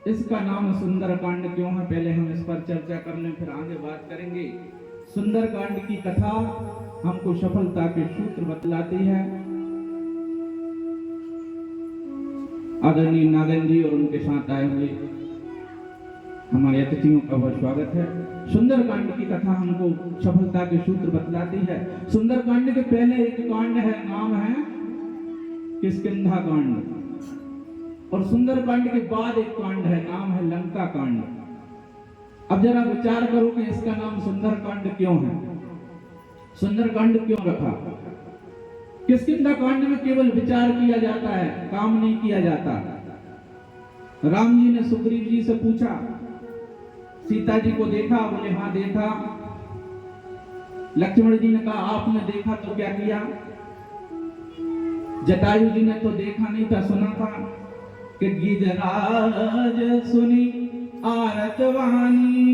इसका नाम सुंदर कांड क्यों है, पहले हम इस पर चर्चा कर लें, फिर आगे बात करेंगे। सुंदर कांड की कथा हमको सफलता के सूत्र बतलाती है। आदरणीय नागन जी और उनके साथ आए हुए हमारे अतिथियों का बहुत स्वागत है। सुंदर कांड की कथा हमको सफलता के सूत्र बतलाती है। सुंदर कांड के पहले एक कांड है, नाम है किष्किंधा कांड, और सुंदर कांड के बाद एक कांड है, नाम है लंका कांड। अब जरा विचार करो कि इसका नाम सुंदर कांड क्यों है, सुंदर कांड क्यों रखा। किष्किंधा कांड में केवल विचार किया जाता है, काम नहीं किया जाता। राम जी ने सुग्रीव जी से पूछा, सीता जी को देखा? बोले हाँ देखा। लक्ष्मण जी ने कहा आपने देखा तो क्या किया? जटायु जी ने तो देखा नहीं था, सुना था कि गिरिराज सुनी आरत वाणी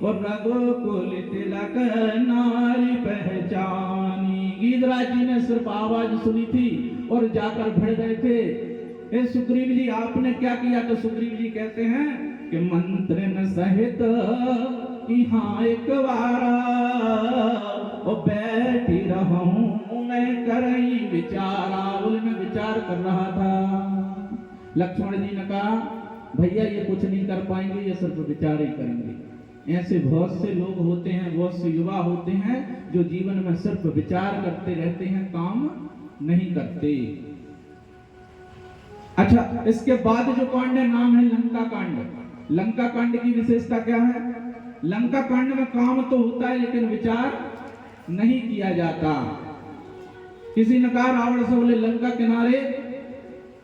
और रघुकुल तिलक नारी पहचानी। गिरिराज जी ने सिर्फ आवाज सुनी थी और जाकर भिड़ गए थे। ए सुग्रीव जी आपने क्या किया? तो सुग्रीव जी कहते हैं कि मंत्र न सहित यहाँ एक बारा बैठी रहूं मैं करई विचारा। बोले मैं विचार कर रहा था। लक्ष्मण जी ने कहा भैया ये कुछ नहीं कर पाएंगे, ये सिर्फ विचार ही करेंगे। ऐसे बहुत से लोग होते हैं, बहुत से युवा होते हैं जो जीवन में सिर्फ विचार करते रहते हैं, काम नहीं करते। अच्छा, इसके बाद जो कांड है नाम है लंका कांड। लंका कांड की विशेषता क्या है? लंका कांड में काम तो होता है लेकिन विचार नहीं किया जाता। किसी ने कहा रावण से, बोले लंका किनारे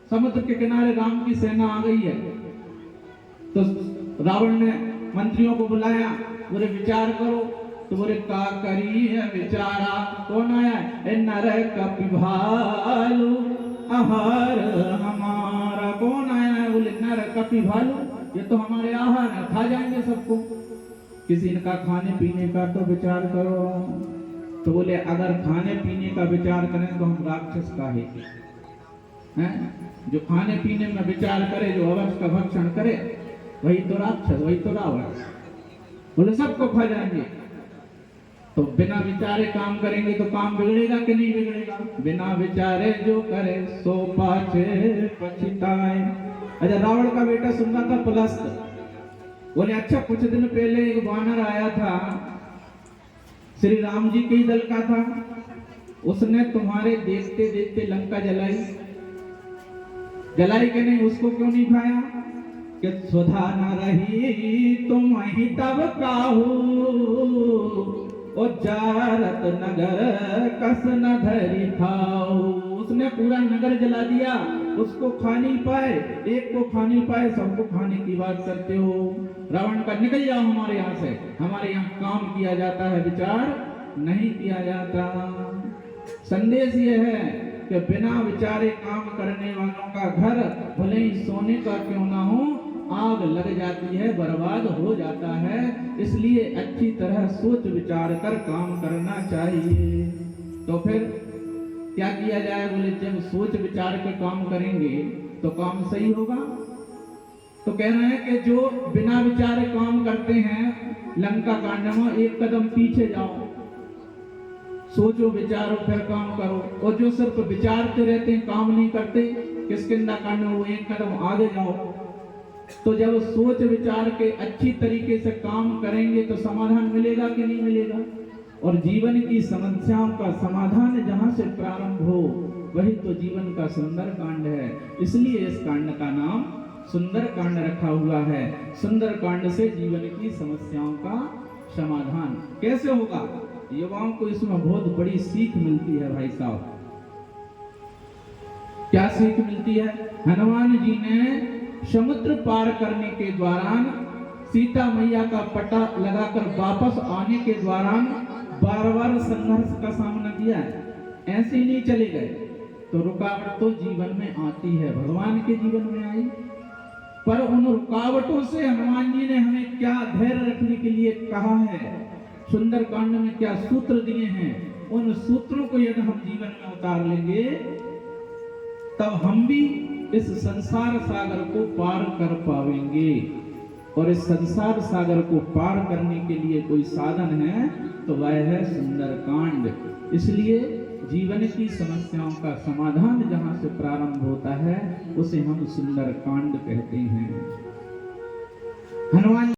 समुद्र के किनारे राम की सेना आ गई है। तो रावण ने मंत्रियों को बुलाया, बोले विचार करो। तो बोले का करी है विचारा? कौन आया? नर कपिभालु आहार हमारा। कौन आया है? बोले नर कपिभालु, ये तो हमारे आहार है, खा जाएंगे सबको। किसी ने कहा खाने पीने का तो विचार करो। तो बोले अगर खाने पीने का विचार करें तो हम राक्षस काहे हैं? जो खाने पीने में विचार करे, जो अवश्य का भक्षण करे, वही तो राक्षस, वही तो रावण। बोले सबको खा जाएंगे। तो बिना विचारे काम करेंगे तो काम बिगड़ेगा कि नहीं बिगड़ेगा? बिना विचारे जो करे सो पाछे पछताए। अच्छा, रावण का बेटा सुन रहा था पलस्त। बोले अच्छा कुछ दिन पहले एक वानर आया था, श्री राम जी के ही दल का था, उसने तुम्हारे देखते देखते लंका जलाई। जलाई के नहीं, उसको क्यों नहीं खाया? कि सुधा न रही तुम ही तब काहू और जारत नगर कस न धरी खाओ। उसने पूरा नगर जला दिया, उसको खा नहीं पाए, एक को खा नहीं पाए, सबको खाने की बात करते हो। रावण का निकल जाओ हमारे यहाँ से, हमारे यहाँ काम किया जाता है, विचार नहीं किया जाता। संदेश ये है कि बिना विचारे काम करने वालों का घर भले ही सोने का क्यों ना हो, आग लग जाती है, बर्बाद हो जाता है। इसलिए अच्छी तरह सोच विचार कर काम करना चाहिए। तो फिर क्या किया जाए? बोले जब सोच विचार कर काम करेंगे तो काम सही होगा। तो कह रहे हैं कि जो बिना विचारे काम करते हैं, लंका कांड में एक कदम पीछे जाओ, सोचो विचारो फिर काम करो। और जो सिर्फ विचारते रहते हैं, काम नहीं करते, किष्किंधा कांड में वो एक कदम आगे जाओ। तो जब सोच विचार के अच्छी तरीके से काम करेंगे तो समाधान मिलेगा कि नहीं मिलेगा? और जीवन की समस्याओं का समाधान जहां से प्रारंभ हो वही तो जीवन का सुंदर कांड है। इसलिए इस कांड का नाम सुंदर कांड रखा हुआ है। सुंदर कांड से जीवन की समस्याओं का समाधान कैसे होगा? युवाओं को इसमें बहुत बड़ी सीख मिलती है भाई साहब। क्या सीख मिलती है? हनुमान जी ने समुद्र पार करने के दौरान सीता मैया का पता लगाकर वापस आने के दौरान बार-बार संघर्ष का सामना किया है। ऐसे ही नहीं चले गए। तो रुकावट तो जीवन में आती है, भगवान के जीवन में आई, पर उन रुकावटों से हनुमान जी ने हमें क्या धैर्य रखने के लिए कहा है, सुंदर कांड में क्या सूत्र दिए हैं, उन सूत्रों को यदि हम जीवन में उतार लेंगे तब हम भी इस संसार सागर को पार कर पाएंगे। और इस संसार सागर को पार करने के लिए कोई साधन है तो वह है सुंदरकांड। इसलिए जीवन की समस्याओं का समाधान जहां से प्रारंभ होता है उसे हम सुंदरकांड कहते हैं। हनुमान